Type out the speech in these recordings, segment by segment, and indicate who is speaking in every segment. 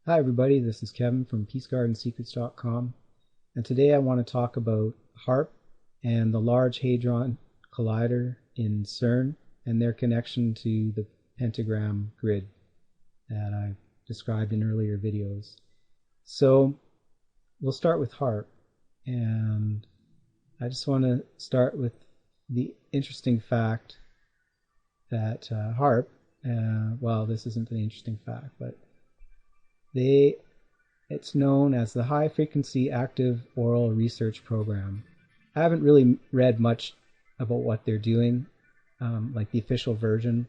Speaker 1: Hi everybody, this is Kevin from PeaceGardenSecrets.com, and today I want to talk about HAARP and the Large Hadron Collider in CERN and their connection to the Pentagram grid that I've described in earlier videos. So we'll start with HAARP, and I just want to start with the interesting fact that HAARP, well, this isn't an interesting fact, but it's known as the High Frequency Active Oral Research Program. I haven't really read much about what they're doing, like the official version.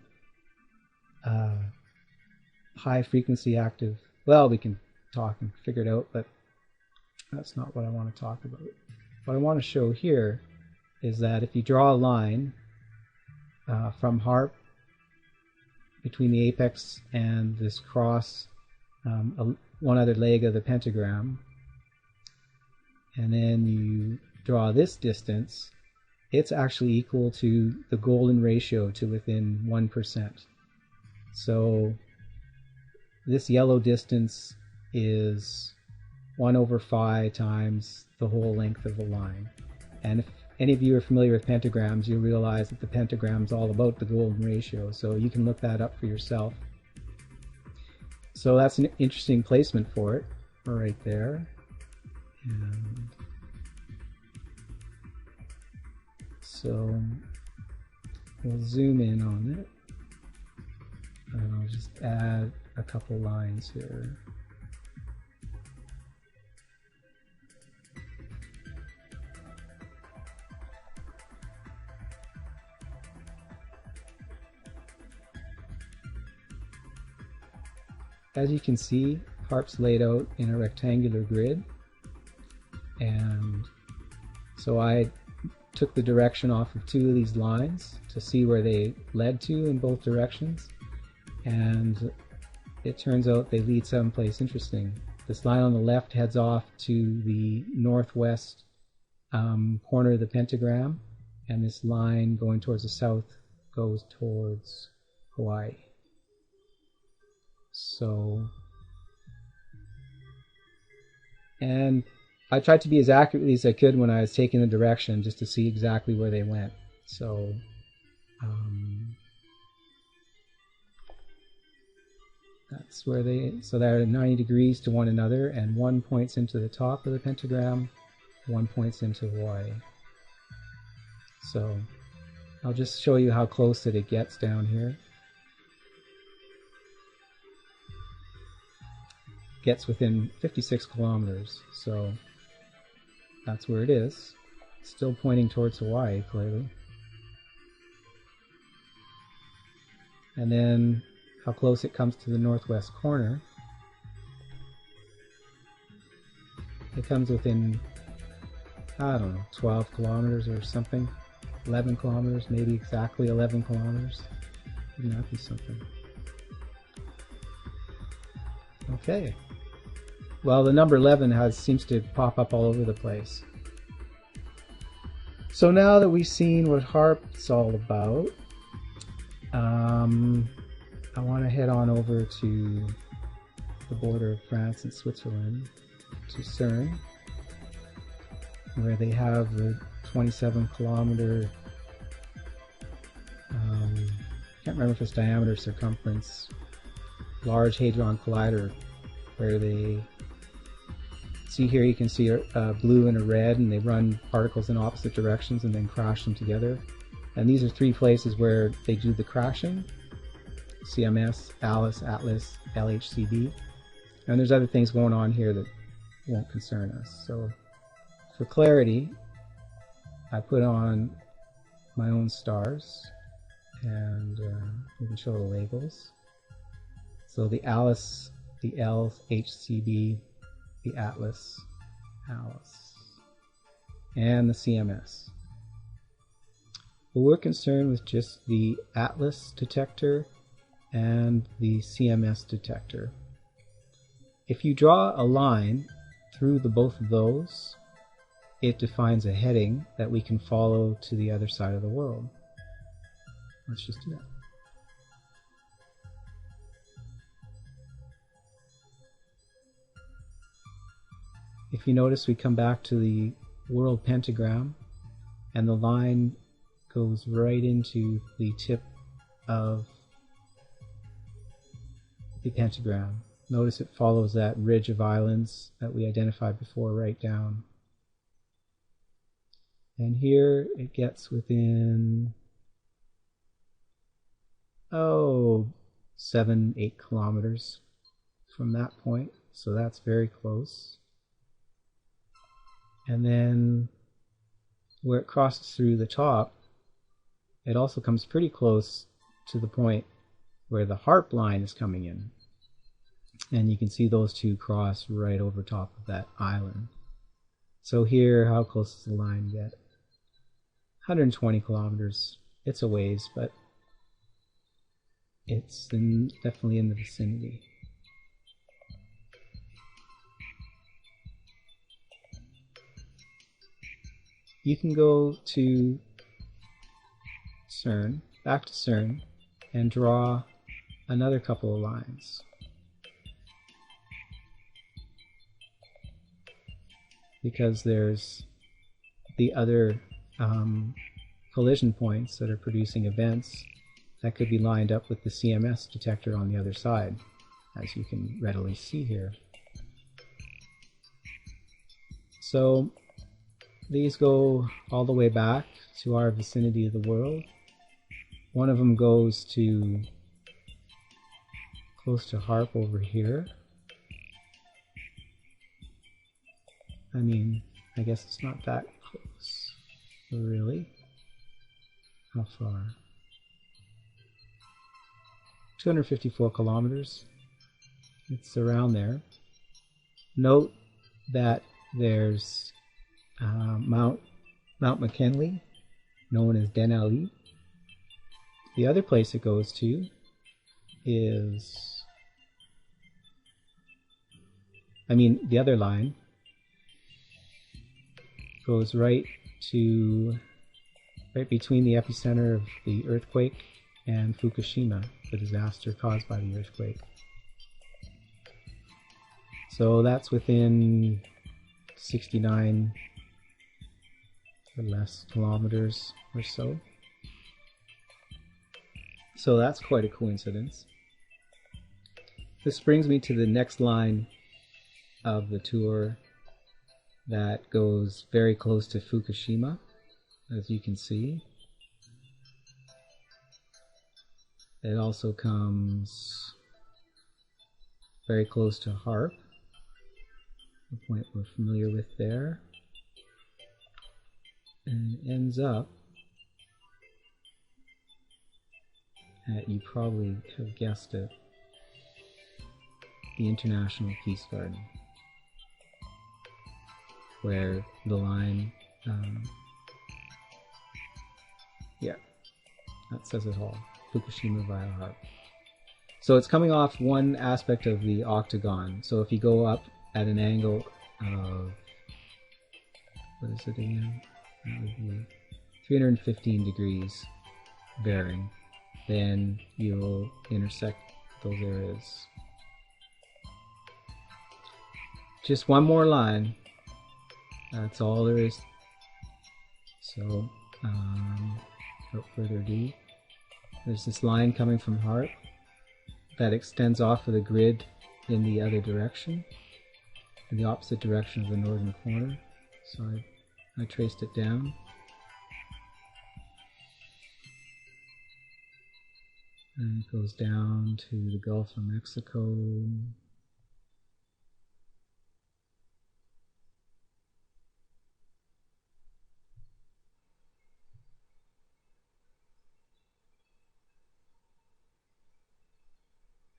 Speaker 1: High Frequency Active, well, we can talk and figure it out, but that's not what I want to talk about. What I want to show here is that if you draw a line from HAARP between the apex and this cross, one other leg of the pentagram, and then you draw this distance, it's actually equal to the golden ratio to within 1%. So this yellow distance is 1/5 times the whole length of the line. And if any of you are familiar with pentagrams, you'll realize that the pentagram is all about the golden ratio, so you can look that up for yourself. So that's an interesting placement for it, right there. And so we'll zoom in on it, and I'll just add a couple lines here. As you can see, HAARP's laid out in a rectangular grid, and so I took the direction off of two of these lines to see where they led to in both directions, and it turns out they lead someplace interesting. This line on the left heads off to the northwest corner of the pentagram, and this line going towards the south goes towards Hawaii. So, and I tried to be as accurately as I could when I was taking the direction, just to see exactly where they went. So, that's where so they're 90 degrees to one another, and one points into the top of the pentagram, one points into Hawaii. So, I'll just show you how close that it gets down here. Gets within 56 kilometers, so that's where it is. Still pointing towards Hawaii, clearly. And then how close it comes to the northwest corner. It comes within, I don't know, 12 kilometers or something. 11 kilometers, maybe exactly 11 kilometers. Wouldn't that be something? Okay. Well, the number 11 seems to pop up all over the place. So now that we've seen what HAARP's all about, I want to head on over to the border of France and Switzerland, to CERN, where they have the 27-kilometer, can't remember if it's diameter or circumference, Large Hadron Collider, where they see here, you can see a blue and a red, and they run particles in opposite directions and then crash them together. And these are three places where they do the crashing: CMS, ALICE, ATLAS, LHCb. And there's other things going on here that won't concern us. So for clarity, I put on my own stars, and we can show the labels. So the ALICE, the LHCb, the ATLAS, ALICE, and the CMS. But we're concerned with just the ATLAS detector and the CMS detector. If you draw a line through both of those, it defines a heading that we can follow to the other side of the world. Let's just do that. if you notice, we come back to the world pentagram, and the line goes right into the tip of the pentagram. Notice it follows that ridge of islands that we identified before right down. And here it gets within, 7-8 kilometers from that point, so that's very close. And then where it crosses through the top, it also comes pretty close to the point where the HAARP line is coming in. And you can see those two cross right over top of that island. So here, how close does the line get? 120 kilometers. It's a ways, but it's definitely in the vicinity. You can go to CERN, back to CERN, and draw another couple of lines. Because there's the other collision points that are producing events that could be lined up with the CMS detector on the other side, as you can readily see here. So these go all the way back to our vicinity of the world. One of them goes to close to HAARP over here. I mean, I guess it's not that close, really. How far? 254 kilometers. It's around there. Note that there's Mount McKinley, known as Denali. The other place it goes to is, the other line goes right between the epicenter of the earthquake and Fukushima, the disaster caused by the earthquake. So that's within 69 or less kilometers or so. So that's quite a coincidence. This brings me to the next line of the tour that goes very close to Fukushima, as you can see. It also comes very close to HAARP, the point we're familiar with there, and ends up at, you probably have guessed it, the International Peace Garden, where the line, that says it all, Fukushima via HAARP. So it's coming off one aspect of the octagon. So if you go up at an angle of, what is it again? That would be 315 degrees bearing, then you'll intersect those areas. Just one more line. That's all there is. So, without further ado, there's this line coming from HAARP that extends off of the grid in the other direction, in the opposite direction of the northern corner. So I traced it down. And it goes down to the Gulf of Mexico.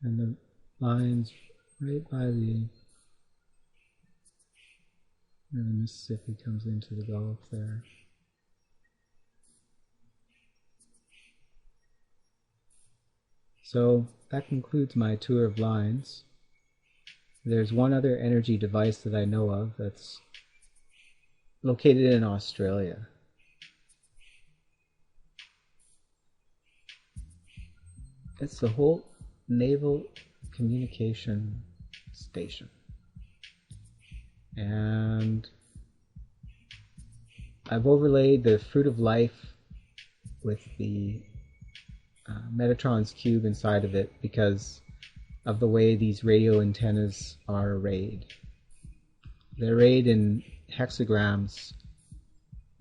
Speaker 1: And the lines right by the Mississippi comes into the Gulf there. So that concludes my tour of lines. There's one other energy device that I know of that's located in Australia. It's the whole Naval Communication Station. And I've overlaid the fruit of life with the Metatron's cube inside of it because of the way these radio antennas are arrayed. They're arrayed in hexagrams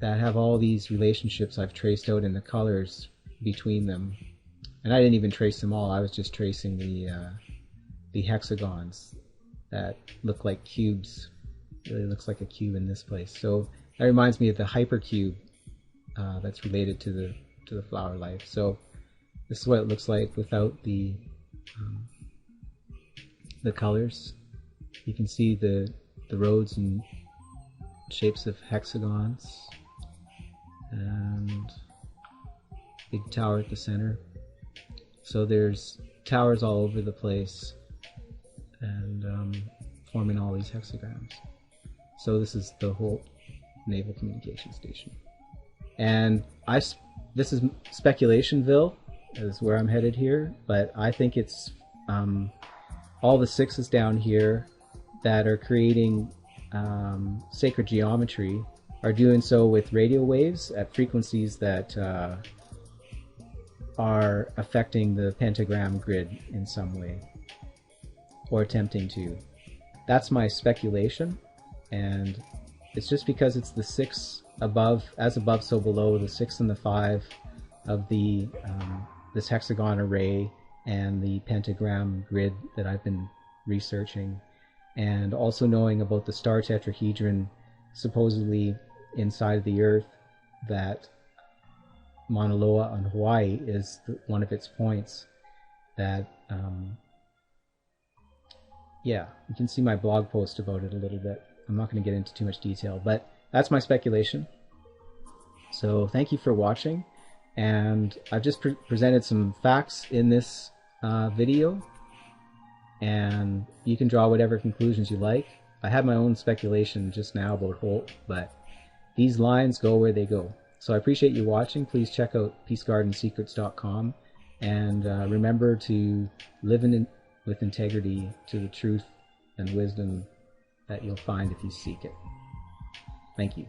Speaker 1: that have all these relationships I've traced out in the colors between them. And I didn't even trace them all, I was just tracing the hexagons that look like cubes. It really looks like a cube in this place. So that reminds me of the hypercube that's related to the flower life. So this is what it looks like without the colors. You can see the roads and shapes of hexagons, and big tower at the center. So there's towers all over the place, and forming all these hexagrams. So this is the whole Naval Communication Station. And this is Speculationville, is where I'm headed here, but I think it's all the sixes down here that are creating sacred geometry are doing so with radio waves at frequencies that are affecting the pentagram grid in some way, or attempting to. That's my speculation, and it's just because it's the 6 above, as above so below, the 6 and the 5 of the this hexagon array and the pentagram grid that I've been researching, and also knowing about the star tetrahedron supposedly inside of the Earth, that Mauna Loa on Hawaii is one of its points. That yeah, you can see my blog post about it a little bit. I'm not going to get into too much detail, but that's my speculation. So thank you for watching, and I've just presented some facts in this video, and you can draw whatever conclusions you like. I had my own speculation just now about Holt, but these lines go where they go. So I appreciate you watching. Please check out peacegardensecrets.com, and remember to live with integrity to the truth and wisdom that you'll find if you seek it. Thank you.